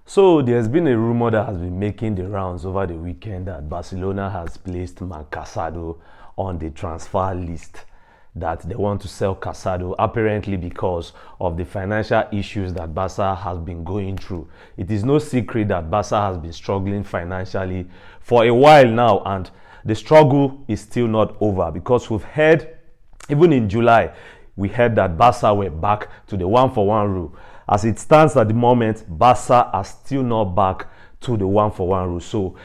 So there's been a rumor that has been making the rounds over the weekend that Barcelona has placed Marc Casado on the transfer list, that they want to sell Casado apparently because of the financial issues that Barça has been going through. It is no secret that Barça has been struggling financially for a while now, and the struggle is still not over, because we've heard, even in July, we heard that Barça were back to the one-for-one rule. As it stands at the moment, Barça are still not back to the one-for-one rule. So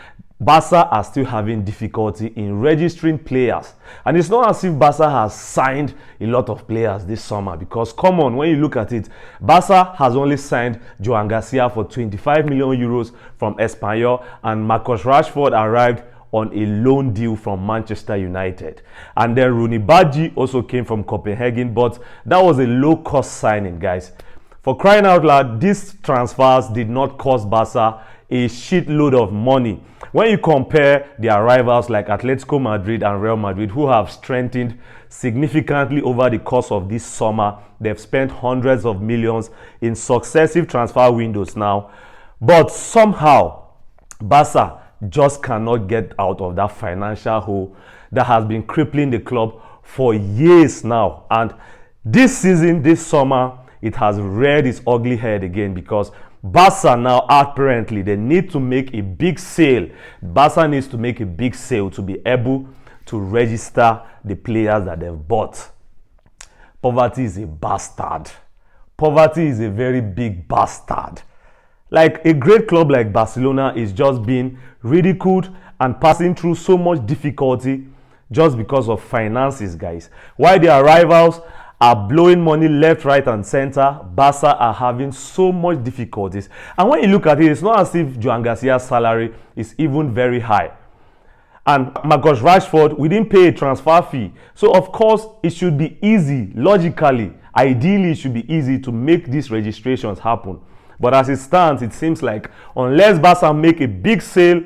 Barça are still having difficulty in registering players. And it's not as if Barça has signed a lot of players this summer, because come on, when you look at it, Barça has only signed Joan García for 25 million euros from Espanyol, and Marcus Rashford arrived on a loan deal from Manchester United. And then Rooney Badji also came from Copenhagen, but that was a low-cost signing, guys. For crying out loud, these transfers did not cost Barça a shitload of money. When you compare their rivals like Atletico Madrid and Real Madrid, who have strengthened significantly over the course of this summer, they've spent hundreds of millions in successive transfer windows now. But somehow, Barça just cannot get out of that financial hole that has been crippling the club for years now. And this season, this summer, it has reared its ugly head again, because Barça now apparently they need to make a big sale. Barça needs to make a big sale to be able to register the players that they've bought. Poverty is a bastard. Poverty is a very big bastard. Like, a great club like Barcelona is just being ridiculed and passing through so much difficulty just because of finances, guys. While their rivals are blowing money left, right, and center, Barca are having so much difficulties. And when you look at it, it's not as if Joan Garcia's salary is even very high. And Marcus Rashford, we didn't pay a transfer fee. So, of course, it should be easy, logically, ideally, it should be easy to make these registrations happen. But as it stands, it seems like unless Barca make a big sale,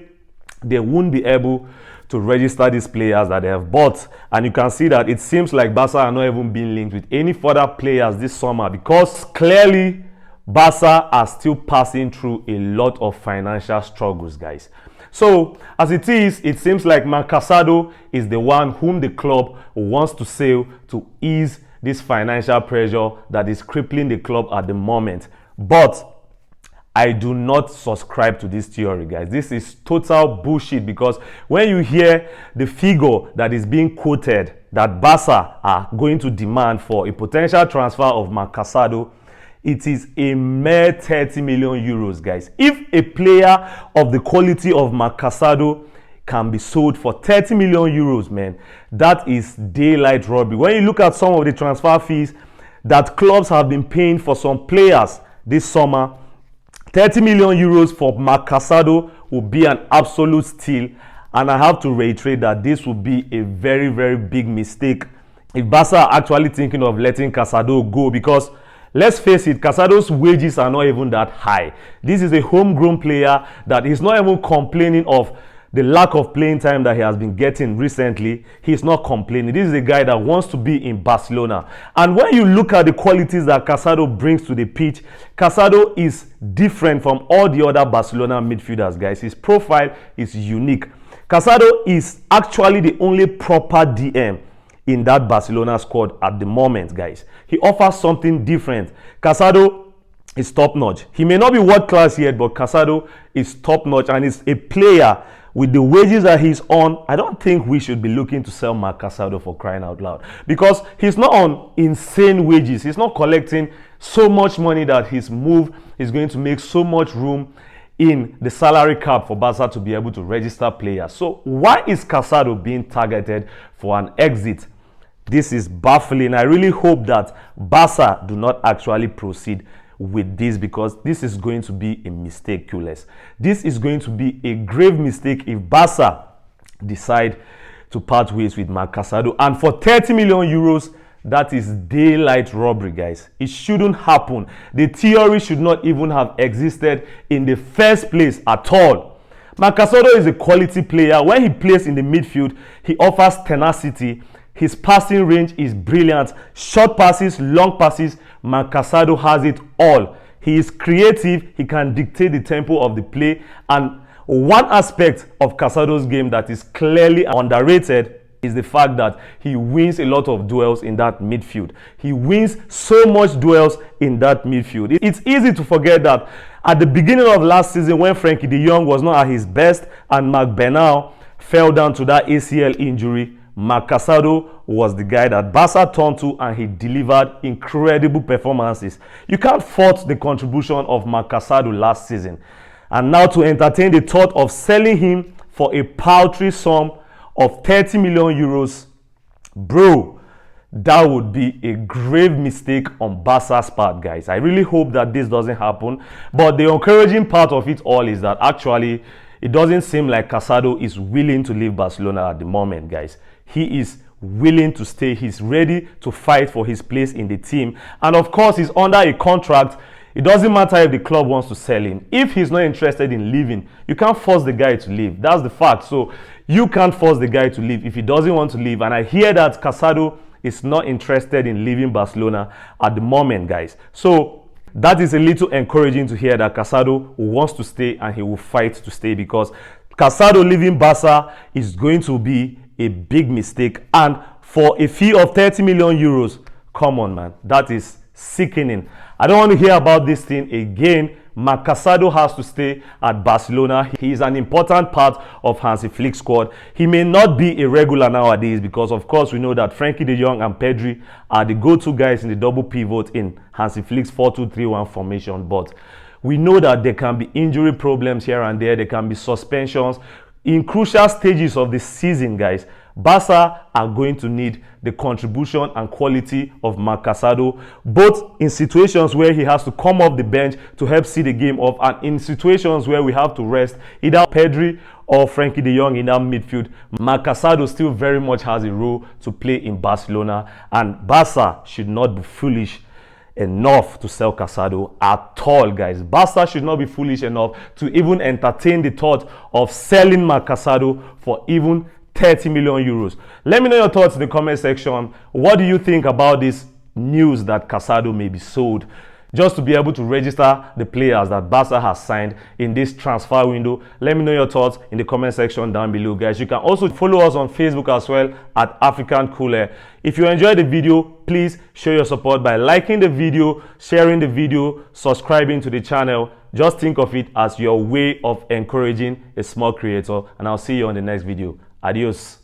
they won't be able to register these players that they have bought. And you can see that it seems like Barca are not even being linked with any further players this summer, because clearly Barca are still passing through a lot of financial struggles, guys. So as it is, it seems like Marc Casado is the one whom the club wants to sell to ease this financial pressure that is crippling the club at the moment. But I do not subscribe to this theory, guys. This is total bullshit, because when you hear the figure that is being quoted that Barca are going to demand for a potential transfer of Marc Casado, it is a mere 30 million euros, guys. If a player of the quality of Marc Casado can be sold for 30 million euros, man, that is daylight robbery. When you look at some of the transfer fees that clubs have been paying for some players this summer, 30 million euros for Marc Casado will be an absolute steal. And I have to reiterate that this will be a very, very big mistake if Barca are actually thinking of letting Casado go, because let's face it, Casado's wages are not even that high. This is a homegrown player that is not even complaining of the lack of playing time that he has been getting recently. He's not complaining. This is a guy that wants to be in Barcelona. And when you look at the qualities that Casado brings to the pitch, Casado is different from all the other Barcelona midfielders, guys. His profile is unique. Casado is actually the only proper DM in that Barcelona squad at the moment, guys. He offers something different. Casado is top-notch. He may not be world-class yet, but Casado is top-notch and is a player. With the wages that he's on, I don't think we should be looking to sell Marc Casado, for crying out loud, because he's not on insane wages. He's not collecting so much money that his move is going to make so much room in the salary cap for Barca to be able to register players. So why is Casado being targeted for an exit? This is baffling. I really hope that Barca do not actually proceed with this, because this is going to be a mistake, Q-less. This is going to be a grave mistake if Barca decide to part ways with Marc Casado. And for 30 million euros, that is daylight robbery, guys. It shouldn't happen. The theory should not even have existed in the first place at all. Marc Casado is a quality player. When he plays in the midfield, he offers tenacity. His passing range is brilliant. Short passes, long passes, Marc Casado has it all. He is creative. He can dictate the tempo of the play. And one aspect of Casado's game that is clearly underrated is the fact that he wins a lot of duels in that midfield. He wins so much duels in that midfield. It's easy to forget that at the beginning of last season, when Frenkie de Jong was not at his best and Marc Bernal fell down to that ACL injury, Marc Casado was the guy that Barça turned to, and he delivered incredible performances. You can't fault the contribution of Marc Casado last season. And now to entertain the thought of selling him for a paltry sum of 30 million euros, bro, that would be a grave mistake on Barca's part, guys. I really hope that this doesn't happen. But the encouraging part of it all is that actually it doesn't seem like Casado is willing to leave Barcelona at the moment, guys. He is willing to stay. He's ready to fight for his place in the team. And of course, he's under a contract. It doesn't matter if the club wants to sell him. If he's not interested in leaving, you can't force the guy to leave. That's the fact. So you can't force the guy to leave if he doesn't want to leave. And I hear that Casado is not interested in leaving Barcelona at the moment, guys. So that is a little encouraging to hear that Casado wants to stay and he will fight to stay, because Casado leaving Barca is going to be a big mistake. And for a fee of 30 million euros, come on, man, that is sickening. I don't want to hear about this thing again. Marc Casado has to stay at Barcelona. He is an important part of Hansi Flick's squad. He may not be a regular nowadays because, of course, we know that Frenkie de Jong and Pedri are the go-to guys in the double pivot in Hansi Flick's 4-2-3-1 formation. But we know that there can be injury problems here and there. There can be suspensions. In crucial stages of the season, guys, Barca are going to need the contribution and quality of Marc Casado, both in situations where he has to come off the bench to help see the game off, and in situations where we have to rest either Pedri or Frenkie de Jong in our midfield. Marc Casado still very much has a role to play in Barcelona, and Barca should not be foolish enough to sell Casado at all, guys. Barca should not be foolish enough to even entertain the thought of selling Marc Casado for even 30 million euros. Let me know your thoughts in the comment section. What do you think about this news that Casado may be sold, just to be able to register the players that Barca has signed in this transfer window? Let me know your thoughts in the comment section down below, guys. You can also follow us on Facebook as well at African Cooler. If you enjoyed the video, please show your support by liking the video, sharing the video, subscribing to the channel. Just think of it as your way of encouraging a small creator, and I'll see you on the next video. Adios.